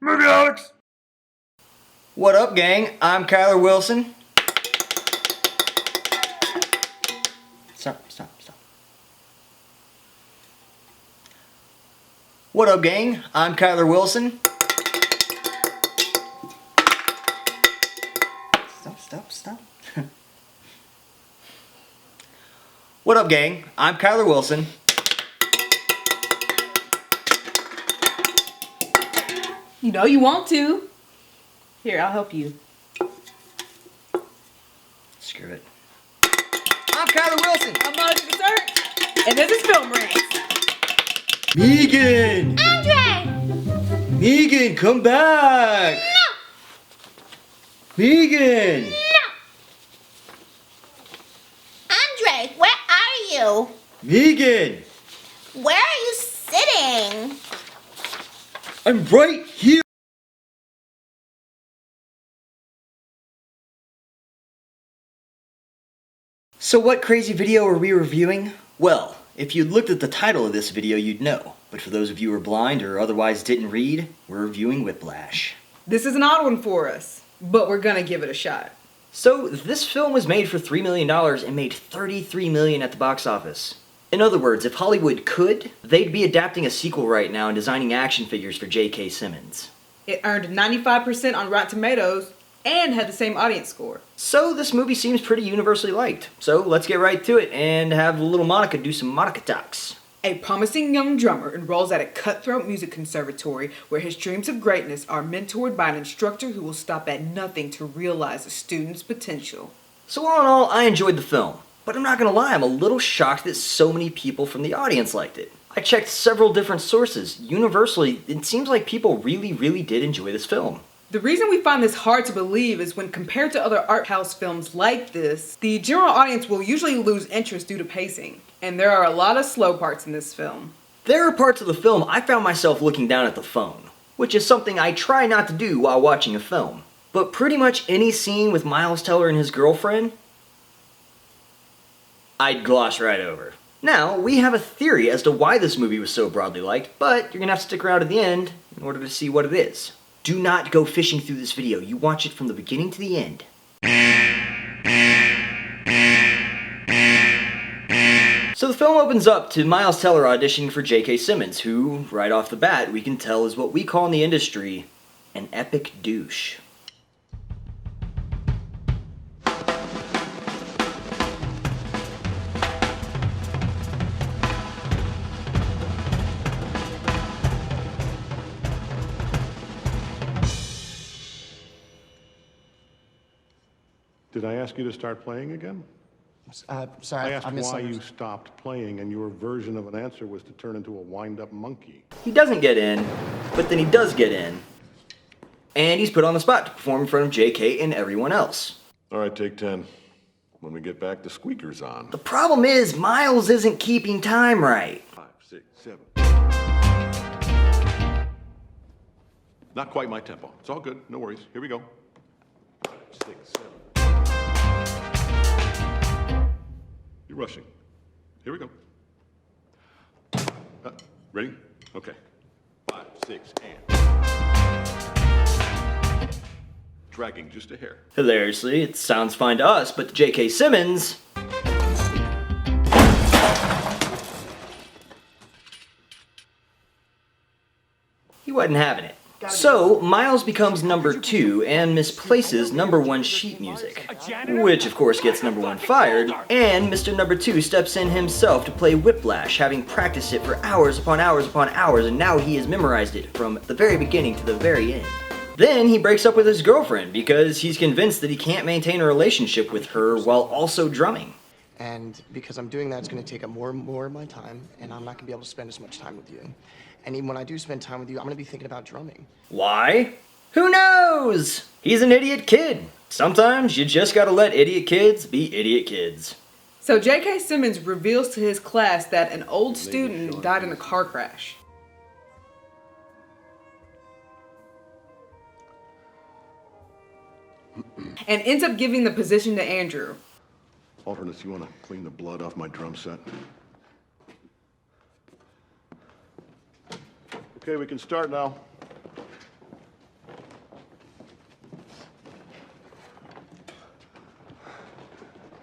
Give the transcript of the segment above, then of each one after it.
Movie Alex! What up, gang? I'm Kyler Wilson. Stop. What up, gang? I'm Kyler Wilson. Stop. What up, gang? I'm Kyler Wilson. You know you want to. Here, I'll help you. Screw it. I'm Kyler Wilson. I'm Monica Dessert. And this is FilmRants. Megan! Andre! Megan, come back! No! Megan! No! Andre, where are you? Megan! Where are you sitting? I'm right here! So what crazy video are we reviewing? Well, if you'd looked at the title of this video, you'd know. But for those of you who are blind or otherwise didn't read, we're reviewing Whiplash. This is an odd one for us, but we're gonna give it a shot. So, this film was made for $3 million and made $33 million at the box office. In other words, if Hollywood could, they'd be adapting a sequel right now and designing action figures for J.K. Simmons. It earned 95% on Rotten Tomatoes and had the same audience score. So this movie seems pretty universally liked. So let's get right to it and have little Monica do some Monica talks. A promising young drummer enrolls at a cutthroat music conservatory where his dreams of greatness are mentored by an instructor who will stop at nothing to realize a student's potential. So all in all, I enjoyed the film. But I'm not gonna lie, I'm a little shocked that so many people from the audience liked it. I checked several different sources. Universally, it seems like people really did enjoy this film. The reason we find this hard to believe is when compared to other art house films like this, the general audience will usually lose interest due to pacing. And there are a lot of slow parts in this film. There are parts of the film I found myself looking down at the phone, which is something I try not to do while watching a film. But pretty much any scene with Miles Teller and his girlfriend, I'd gloss right over. Now, we have a theory as to why this movie was so broadly liked, but you're gonna have to stick around to the end in order to see what it is. Do not go fishing through this video. You watch it from the beginning to the end. So the film opens up to Miles Teller auditioning for J.K. Simmons, who, right off the bat, we can tell is what we call in the industry an epic douche. Did I ask you to start playing again? Sorry, I asked missed why something. you stopped playing, and your version of an answer was to turn into a wind-up monkey. He doesn't get in, but then he does get in. And he's put on the spot to perform in front of J.K. and everyone else. All right, take 10. When we get back, the squeaker's on. The problem is, Miles isn't keeping time right. 5, 6, 7. Not quite my tempo. It's all good. No worries. Here we go. 5, 6, 7. You're rushing. Here we go. Ready? Okay. 5, 6, and. Dragging just a hair. Hilariously, it sounds fine to us, but to J.K. Simmons, he wasn't having it. So, Miles becomes number 2 and misplaces number 1 sheet music, which of course gets number 1 fired, and Mr. Number 2 steps in himself to play Whiplash, having practiced it for hours upon hours upon hours, and now he has memorized it from the very beginning to the very end. Then he breaks up with his girlfriend because he's convinced that he can't maintain a relationship with her while also drumming. And because I'm doing that, it's going to take up more and more of my time, and I'm not going to be able to spend as much time with you. And even when I do spend time with you, I'm going to be thinking about drumming. Why? Who knows? He's an idiot kid. Sometimes you just gotta let idiot kids be idiot kids. So J.K. Simmons reveals to his class that an old student died in a car crash. And ends up giving the position to Andrew. Alternates, you want to clean the blood off my drum set? Okay, we can start now.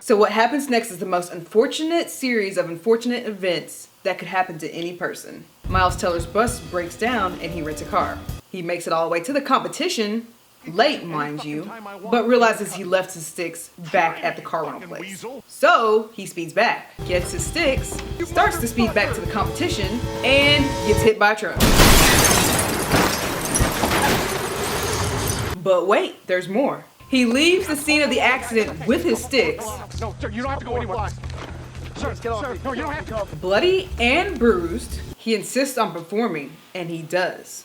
So what happens next is the most unfortunate series of unfortunate events that could happen to any person. Miles Teller's bus breaks down and he rents a car. He makes it all the way to the competition, late mind you, but realizes he left his sticks back at the car rental place. So he speeds back, gets his sticks, starts to speed back to the competition, and gets hit by a truck. But wait, there's more. He leaves the scene of the accident with his sticks. No, sir, you don't have to go anywhere. Sir, no, you don't have to. Bloody and bruised, he insists on performing, and he does.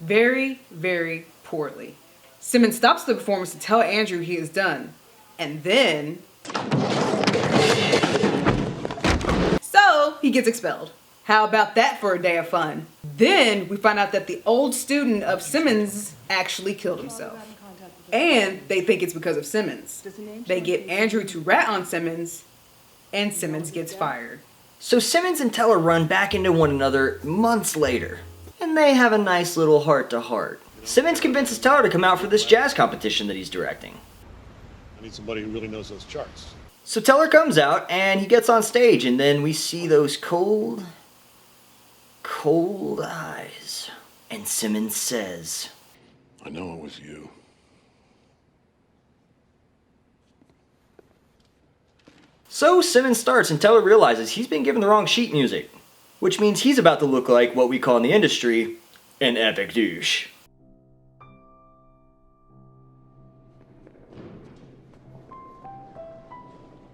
Very, very poorly. Simmons stops the performance to tell Andrew he is done. And then... so, he gets expelled. How about that for a day of fun? Then we find out that the old student of Simmons actually killed himself. And they think it's because of Simmons. They get Andrew to rat on Simmons, and Simmons gets fired. So Simmons and Teller run back into one another months later, and they have a nice little heart-to-heart. Simmons convinces Teller to come out for this jazz competition that he's directing. I need somebody who really knows those charts. So Teller comes out, and he gets on stage, and then we see those cold eyes. And Simmons says, I know it was you. So Simmons starts, and Teller realizes he's been given the wrong sheet music, which means he's about to look like what we call in the industry an epic douche.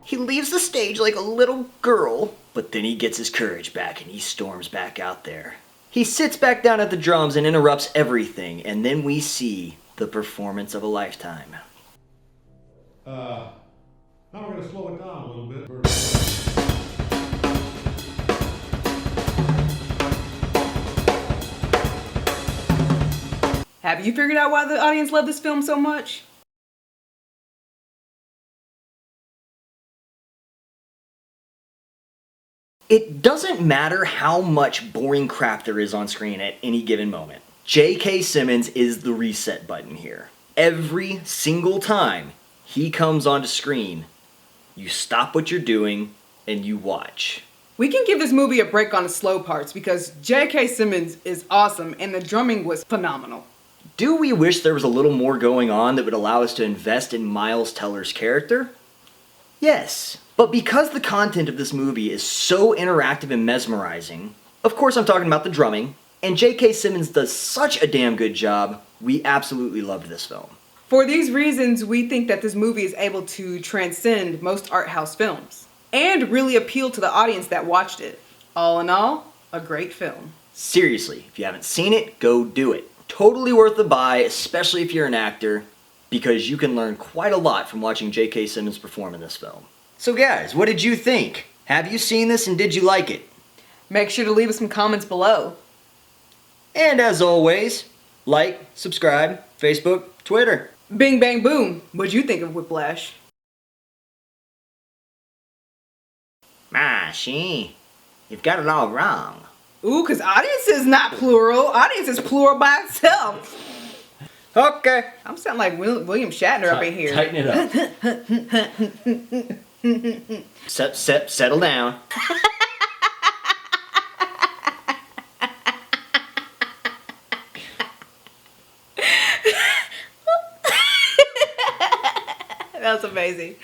He leaves the stage like a little girl, but then he gets his courage back and he storms back out there. He sits back down at the drums and interrupts everything, and then we see the performance of a lifetime. Now we're going to slow it down a little bit. Have you figured out why the audience loved this film so much? It doesn't matter how much boring crap there is on screen at any given moment. J.K. Simmons is the reset button here. Every single time he comes onto screen, you stop what you're doing and you watch. We can give this movie a break on the slow parts because J.K. Simmons is awesome and the drumming was phenomenal. Do we wish there was a little more going on that would allow us to invest in Miles Teller's character? Yes. But because the content of this movie is so interactive and mesmerizing, of course I'm talking about the drumming, and J.K. Simmons does such a damn good job, we absolutely loved this film. For these reasons, we think that this movie is able to transcend most art house films and really appeal to the audience that watched it. All in all, a great film. Seriously, if you haven't seen it, go do it. Totally worth the buy, especially if you're an actor, because you can learn quite a lot from watching J.K. Simmons perform in this film. So guys, what did you think? Have you seen this and did you like it? Make sure to leave us some comments below. And as always, like, subscribe, Facebook, Twitter. Bing bang boom, what'd you think of Whiplash? She, you've got it all wrong. Ooh, cause audience is not plural. Audience is plural by itself. Okay. I'm sounding like William Shatner up in here. Tighten it up. Settle down. That was amazing.